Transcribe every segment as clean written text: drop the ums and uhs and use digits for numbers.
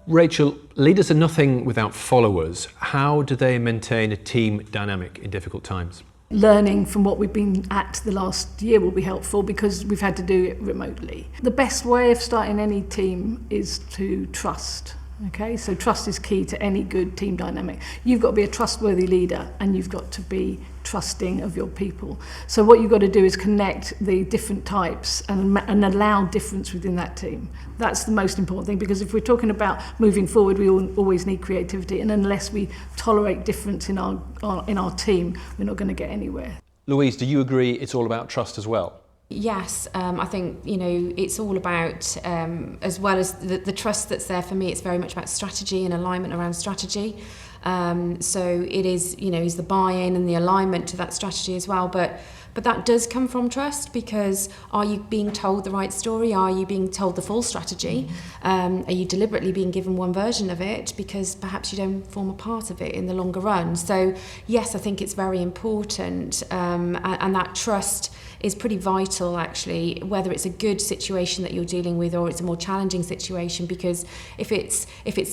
Rachel, leaders are nothing without followers. How do they maintain a team dynamic in difficult times? Learning from what we've been at the last year will be helpful because we've had to do it remotely. The best way of starting any team is to trust. Okay, so trust is key to any good team dynamic. You've got to be a trustworthy leader and you've got to be trusting of your people. So what you've got to do is connect the different types and allow difference within that team. That's the most important thing, because if we're talking about moving forward, we always need creativity, and unless we tolerate difference in our team, we're not going to get anywhere. Louise, do you agree it's all about trust as well? Yes, I think, it's all about, as well as the trust that's there for me, it's very much about strategy and alignment around strategy. So it is, is the buy-in and the alignment to that strategy as well. But that does come from trust, because are you being told the right story? Are you being told the full strategy? Are you deliberately being given one version of it because perhaps you don't form a part of it in the longer run? So yes, I think it's very important, and that trust is pretty vital, actually, whether it's a good situation that you're dealing with or it's a more challenging situation, because if it's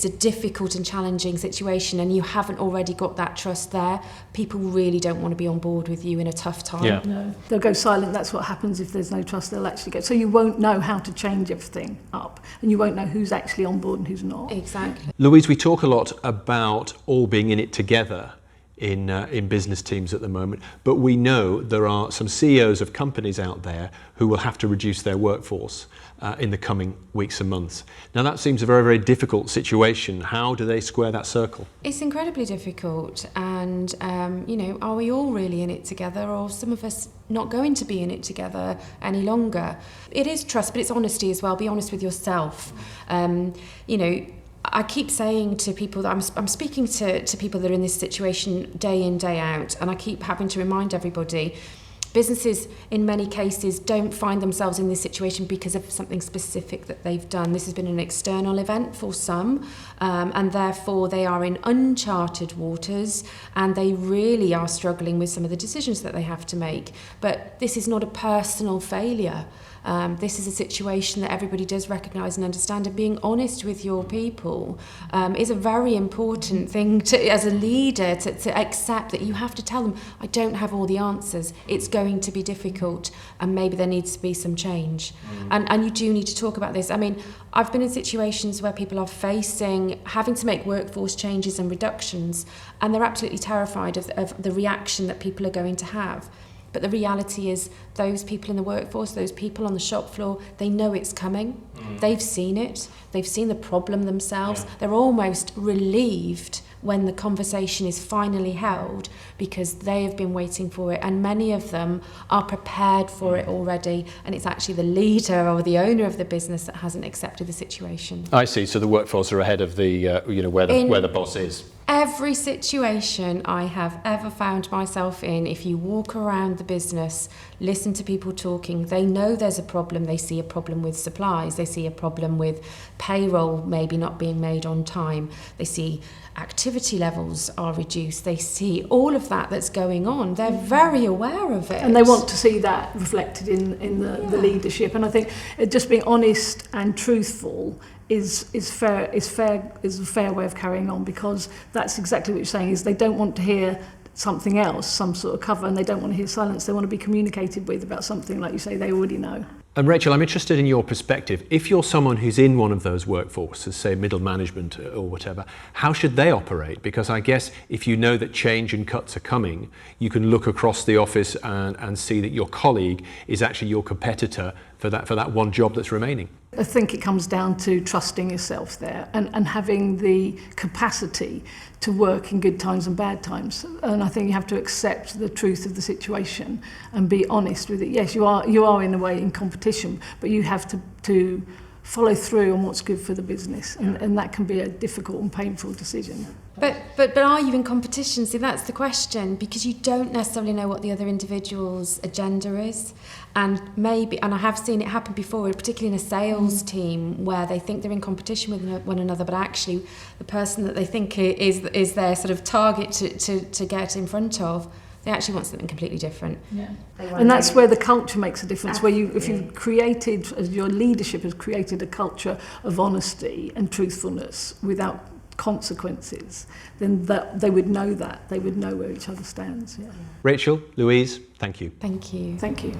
a difficult and challenging situation and you haven't already got that trust there, people really don't want to be on board with you in a tough time. Yeah. No, they'll go silent. That's what happens if there's no trust. They'll actually go. So you won't know how to change everything up, and you won't know who's actually on board and who's not. Exactly. Louise, we talk a lot about all being in it together in business teams at the moment, but we know there are some CEOs of companies out there who will have to reduce their workforce in the coming weeks and months. Now that seems a very, very difficult situation. How do they square that circle? It's incredibly difficult, and are we all really in it together, or some of us not going to be in it together any longer? It is trust, but it's honesty as well. Be honest with yourself. I keep saying to people that I'm speaking to people that are in this situation day in, day out, and I keep having to remind everybody, businesses in many cases don't find themselves in this situation because of something specific that they've done. This has been an external event for some, and therefore they are in uncharted waters, and they really are struggling with some of the decisions that they have to make. But this is not a personal failure. This is a situation that everybody does recognise and understand, and being honest with your people is a very important thing as a leader to accept that you have to tell them, I don't have all the answers, it's going to be difficult, and maybe there needs to be some change. And you do need to talk about this. I mean, I've been in situations where people are having to make workforce changes and reductions, and they're absolutely terrified of the reaction that people are going to have. But the reality is, those people in the workforce, those people on the shop floor, they know it's coming. They've seen it. They've seen the problem themselves. Yeah. They're almost relieved when the conversation is finally held, because they have been waiting for it, and many of them are prepared for it already, and it's actually the leader or the owner of the business that hasn't accepted the situation. I see. So the workforce are ahead of the where the boss is. Every situation I have ever found myself in, if you walk around the business, listen to people talking, they know there's a problem. They see a problem with supplies. They see a problem with payroll maybe not being made on time. They see activity levels are reduced. They see all of that that's going on. They're very aware of it. And they want to see that reflected in the leadership. And I think just being honest and truthful is a fair way of carrying on, because that's exactly what you're saying, is they don't want to hear something else, some sort of cover, and they don't want to hear silence. They want to be communicated with about something, like you say, they already know. And Rachel, I'm interested in your perspective. If you're someone who's in one of those workforces, say middle management or whatever, how should they operate? Because I guess if you know that change and cuts are coming, you can look across the office and see that your colleague is actually your competitor for that one job that's remaining. I think it comes down to trusting yourself there and having the capacity to work in good times and bad times. And I think you have to accept the truth of the situation and be honest with it. Yes, you are in a way in competition, but you have to follow through on what's good for the business, and that can be a difficult and painful decision. But are you in competition? See, that's the question, because you don't necessarily know what the other individual's agenda is, and I have seen it happen before, particularly in a sales team, where they think they're in competition with one another, but actually the person that they think is their sort of target to get in front of, They actually want something completely different. Yeah. They want And that's to- where the culture makes a difference, where you, if Absolutely. you've created, as your leadership has created a culture of honesty and truthfulness without consequences, then that they would know that. They would know where each other stands. Yeah. Rachel, Louise, thank you. Thank you. Thank you.